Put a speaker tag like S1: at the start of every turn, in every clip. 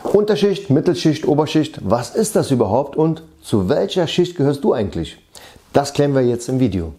S1: Unterschicht, Mittelschicht, Oberschicht, was ist das überhaupt und zu welcher Schicht gehörst du eigentlich? Das klären wir jetzt im Video.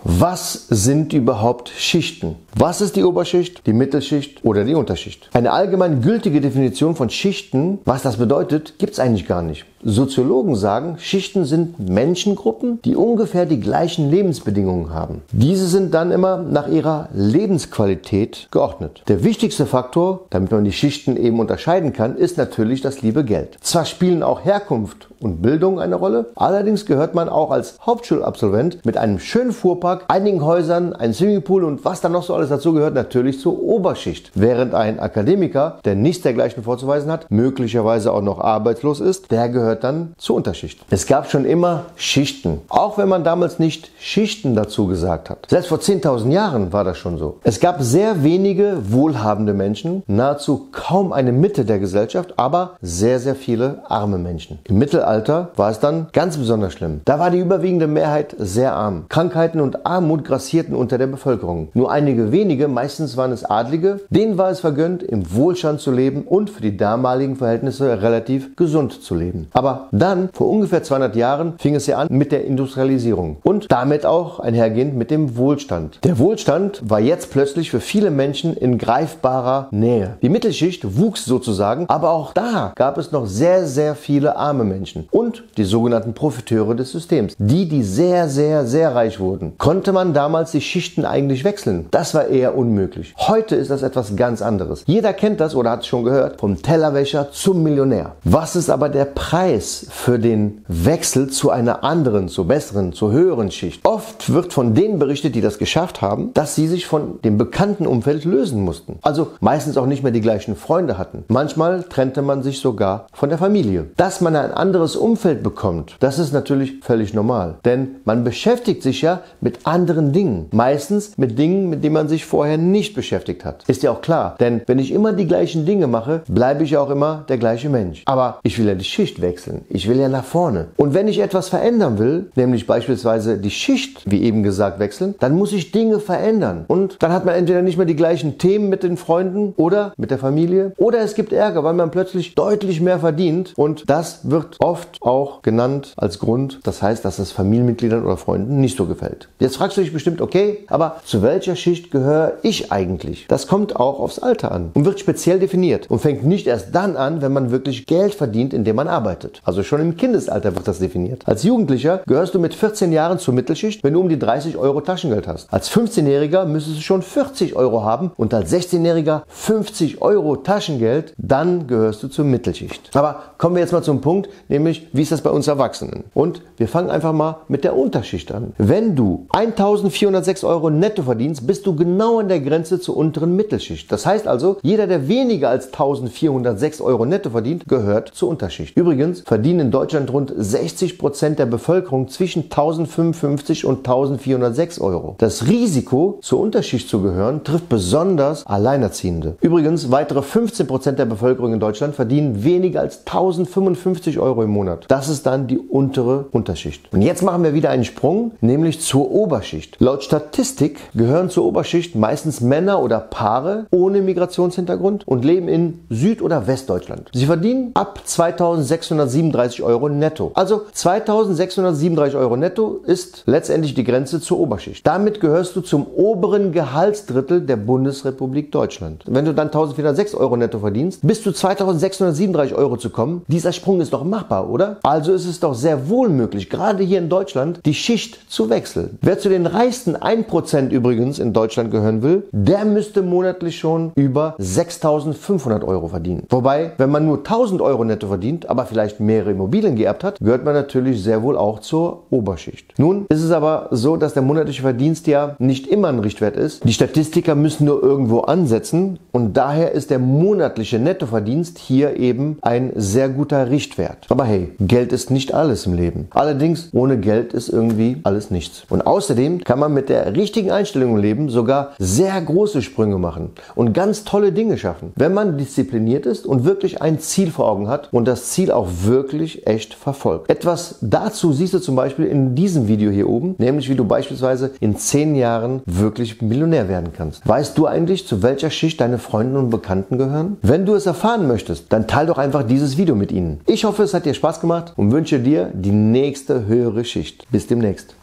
S1: Was sind überhaupt Schichten? Was ist die Oberschicht, die Mittelschicht oder die Unterschicht? Eine allgemein gültige Definition von Schichten, was das bedeutet, gibt es eigentlich gar nicht. Soziologen sagen, Schichten sind Menschengruppen, die ungefähr die gleichen Lebensbedingungen haben. Diese sind dann immer nach ihrer Lebensqualität geordnet. Der wichtigste Faktor, damit man die Schichten eben unterscheiden kann, ist natürlich das liebe Geld. Zwar spielen auch Herkunft und Bildung eine Rolle, allerdings gehört man auch als Hauptschulabsolvent mit einem schönen Fuhrpark, einigen Häusern, einem Swimmingpool und was dann noch so alles dazu gehört, natürlich zur Oberschicht. Während ein Akademiker, der nichts dergleichen vorzuweisen hat, möglicherweise auch noch arbeitslos ist, der gehört dann zur Unterschicht. Es gab schon immer Schichten, auch wenn man damals nicht Schichten dazu gesagt hat. Selbst vor 10.000 Jahren war das schon so. Es gab sehr wenige wohlhabende Menschen, nahezu kaum eine Mitte der Gesellschaft, aber sehr, sehr viele arme Menschen. Im Mittelalter war es dann ganz besonders schlimm. Da war die überwiegende Mehrheit sehr arm. Krankheiten und Armut grassierten unter der Bevölkerung. Nur einige wenige, meistens waren es Adlige, denen war es vergönnt, im Wohlstand zu leben und für die damaligen Verhältnisse relativ gesund zu leben. Aber dann, vor ungefähr 200 Jahren, fing es ja an mit der Industrialisierung und damit auch einhergehend mit dem Wohlstand. Der Wohlstand war jetzt plötzlich für viele Menschen in greifbarer Nähe. Die Mittelschicht wuchs sozusagen, aber auch da gab es noch sehr, sehr viele arme Menschen und die sogenannten Profiteure des Systems, die sehr, sehr, sehr reich wurden. Konnte man damals die Schichten eigentlich wechseln? Das war eher unmöglich. Heute ist das etwas ganz anderes. Jeder kennt das oder hat es schon gehört, vom Tellerwäscher zum Millionär. Was ist aber der Preis für den Wechsel zu einer anderen, zur besseren, zur höheren Schicht? Oft wird von denen berichtet, die das geschafft haben, dass sie sich von dem bekannten Umfeld lösen mussten. Also meistens auch nicht mehr die gleichen Freunde hatten. Manchmal trennte man sich sogar von der Familie. Dass man ein anderes Umfeld bekommt, das ist natürlich völlig normal. Denn man beschäftigt sich ja mit anderen Dingen. Meistens mit Dingen, mit denen man sich vorher nicht beschäftigt hat. Ist ja auch klar. Denn wenn ich immer die gleichen Dinge mache, bleibe ich auch immer der gleiche Mensch. Aber ich will ja die Schicht wechseln. Ich will ja nach vorne. Und wenn ich etwas verändern will, nämlich beispielsweise die Schicht, wie eben gesagt, wechseln, dann muss ich Dinge verändern. Und dann hat man entweder nicht mehr die gleichen Themen mit den Freunden oder mit der Familie. Oder es gibt Ärger, weil man plötzlich deutlich mehr verdient. Und das wird oft auch genannt als Grund. Das heißt, dass es Familienmitgliedern oder Freunden nicht so gefällt. Jetzt fragst du dich bestimmt, okay, aber zu welcher Schicht gehöre ich eigentlich? Das kommt auch aufs Alter an und wird speziell definiert und fängt nicht erst dann an, wenn man wirklich Geld verdient, indem man arbeitet. Also schon im Kindesalter wird das definiert. Als Jugendlicher gehörst du mit 14 Jahren zur Mittelschicht, wenn du um die 30 Euro Taschengeld hast. Als 15-Jähriger müsstest du schon 40 Euro haben und als 16-Jähriger 50 Euro Taschengeld, dann gehörst du zur Mittelschicht. Aber kommen wir jetzt mal zum Punkt, nämlich wie ist das bei uns Erwachsenen? Und wir fangen einfach mal mit der Unterschicht an. Wenn du 1.406 Euro netto verdienst, bist du genau an der Grenze zur unteren Mittelschicht. Das heißt also, jeder, der weniger als 1.406 Euro netto verdient, gehört zur Unterschicht. Übrigens verdienen in Deutschland rund 60% der Bevölkerung zwischen 1.055 und 1.406 Euro. Das Risiko, zur Unterschicht zu gehören, trifft besonders Alleinerziehende. Übrigens, weitere 15% der Bevölkerung in Deutschland verdienen weniger als 1.055 Euro im Monat. Das ist dann die untere Unterschicht. Und jetzt machen wir wieder einen Sprung, nämlich zur Oberschicht. Laut Statistik gehören zur Oberschicht meistens Männer oder Paare ohne Migrationshintergrund und leben in Süd- oder Westdeutschland. Sie verdienen ab 2.637 Euro netto. Also 2.637 Euro netto ist letztendlich die Grenze zur Oberschicht. Damit gehörst du zum oberen Gehaltsdrittel der Bundesrepublik Deutschland. Wenn du dann 1.406 Euro netto verdienst, bis zu 2.637 Euro zu kommen, dieser Sprung ist doch machbar, oder? Also ist es doch sehr wohl möglich, gerade hier in Deutschland, die Schicht zu wechseln. Wer zu den reichsten 1% übrigens in Deutschland gehören will, der müsste monatlich schon über 6.500 Euro verdienen. Wobei, wenn man nur 1.000 Euro netto verdient, aber vielleicht mehrere Immobilien geerbt hat, gehört man natürlich sehr wohl auch zur Oberschicht. Nun ist es aber so, dass der monatliche Verdienst ja nicht immer ein Richtwert ist. Die Statistiker müssen nur irgendwo ansetzen und daher ist der monatliche Nettoverdienst hier eben ein sehr guter Richtwert. Aber hey, Geld ist nicht alles im Leben. Allerdings, ohne Geld ist irgendwie alles nichts. Und außerdem kann man mit der richtigen Einstellung im Leben sogar sehr große Sprünge machen und ganz tolle Dinge schaffen, wenn man diszipliniert ist und wirklich ein Ziel vor Augen hat und das Ziel auch wirklich echt verfolgt. Etwas dazu siehst du zum Beispiel in diesem Video hier oben, nämlich wie du beispielsweise in 10 Jahren wirklich Millionär werden kannst. Weißt du eigentlich, zu welcher Schicht deine Freunde und Bekannten gehören? Wenn du es erfahren möchtest, dann teile doch einfach dieses Video mit ihnen. Ich hoffe, es hat dir Spaß gemacht und wünsche dir die nächste höhere Schicht. Bis demnächst.